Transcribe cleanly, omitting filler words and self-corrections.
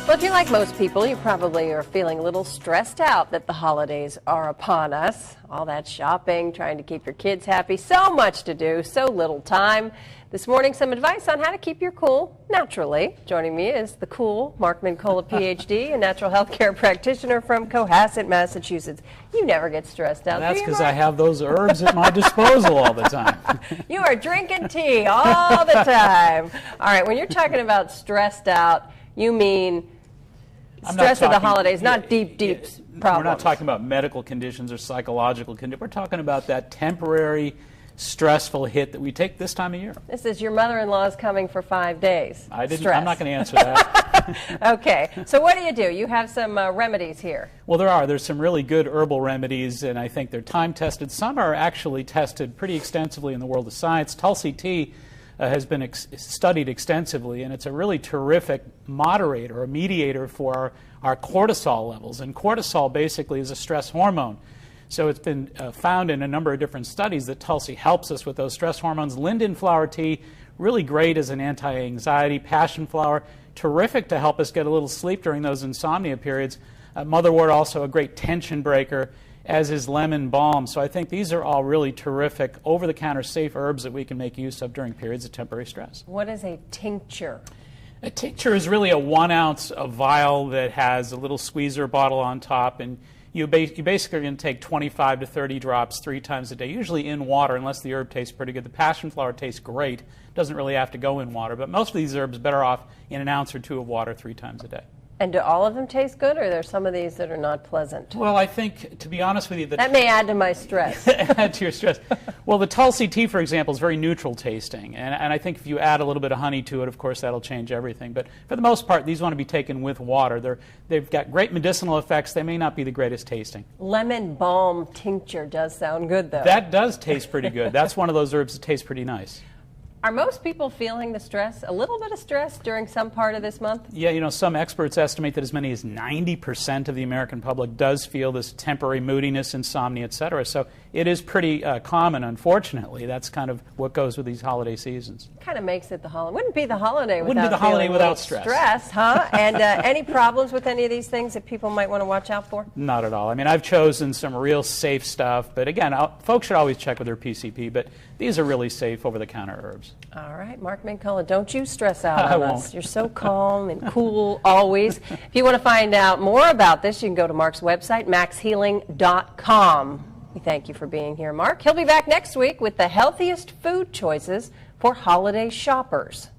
Well, if you're like most people, you probably are feeling a little stressed out that the holidays are upon us. All that shopping, trying to keep your kids happy, so much to do, so little time. This morning, some advice on how to keep your cool naturally. Joining me is the cool Mark Mincola, PhD, a natural health care practitioner from Cohasset, Massachusetts. You never get stressed out. That's because I have those herbs at my disposal all the time. You are drinking tea all the time. All right, when you're talking about stressed out, you mean stress of the holidays, not deep problems. We're not talking about medical conditions or psychological conditions. We're talking about that temporary stressful hit that we take this time of year. This is your mother-in-law's coming for 5 days. I'm not going to answer that. Okay, so what do? You have some remedies here. Well, there's some really good herbal remedies, and I think they're time-tested. Some are actually tested pretty extensively in the world of science. Tulsi tea has been studied extensively, and it's a really terrific moderator or mediator for our cortisol levels. And cortisol basically is a stress hormone. So it's been found in a number of different studies that Tulsi helps us with those stress hormones. Linden flower tea, really great as an anti-anxiety. Passion flower, terrific to help us get a little sleep during those insomnia periods. Motherwort, also a great tension breaker, as is lemon balm. So I think these are all really terrific, over-the-counter safe herbs that we can make use of during periods of temporary stress. What is a tincture? A tincture is really a 1 ounce vial that has a little squeezer bottle on top, and you basically are going to take 25 to 30 drops 3 times a day, usually in water, unless the herb tastes pretty good. The passion flower tastes great. Doesn't really have to go in water, but most of these herbs are better off in an ounce or 2 of water 3 times a day. And do all of them taste good, or are there some of these that are not pleasant? Well, I think, to be honest with you... That may add to my stress. Add to your stress. Well, the Tulsi tea, for example, is very neutral tasting. And I think if you add a little bit of honey to it, of course, that'll change everything. But for the most part, these want to be taken with water. They've got great medicinal effects. They may not be the greatest tasting. Lemon balm tincture does sound good, though. That does taste pretty good. That's one of those herbs that tastes pretty nice. Are most people feeling the stress, a little bit of stress during some part of this month? Yeah, some experts estimate that as many as 90% of the American public does feel this temporary moodiness, insomnia, etc. So it is pretty common, unfortunately. That's kind of what goes with these holiday seasons. Kind of makes it the holiday. Wouldn't be the holiday without stress. Stress, huh? And any problems with any of these things that people might want to watch out for? Not at all. I mean, I've chosen some real safe stuff, but again, folks should always check with their PCP, but these are really safe over-the-counter herbs. All right, Mark Mincola, don't you stress out on us. You're so calm and cool always. If you want to find out more about this, you can go to Mark's website, maxhealing.com. We thank you for being here, Mark. He'll be back next week with the healthiest food choices for holiday shoppers.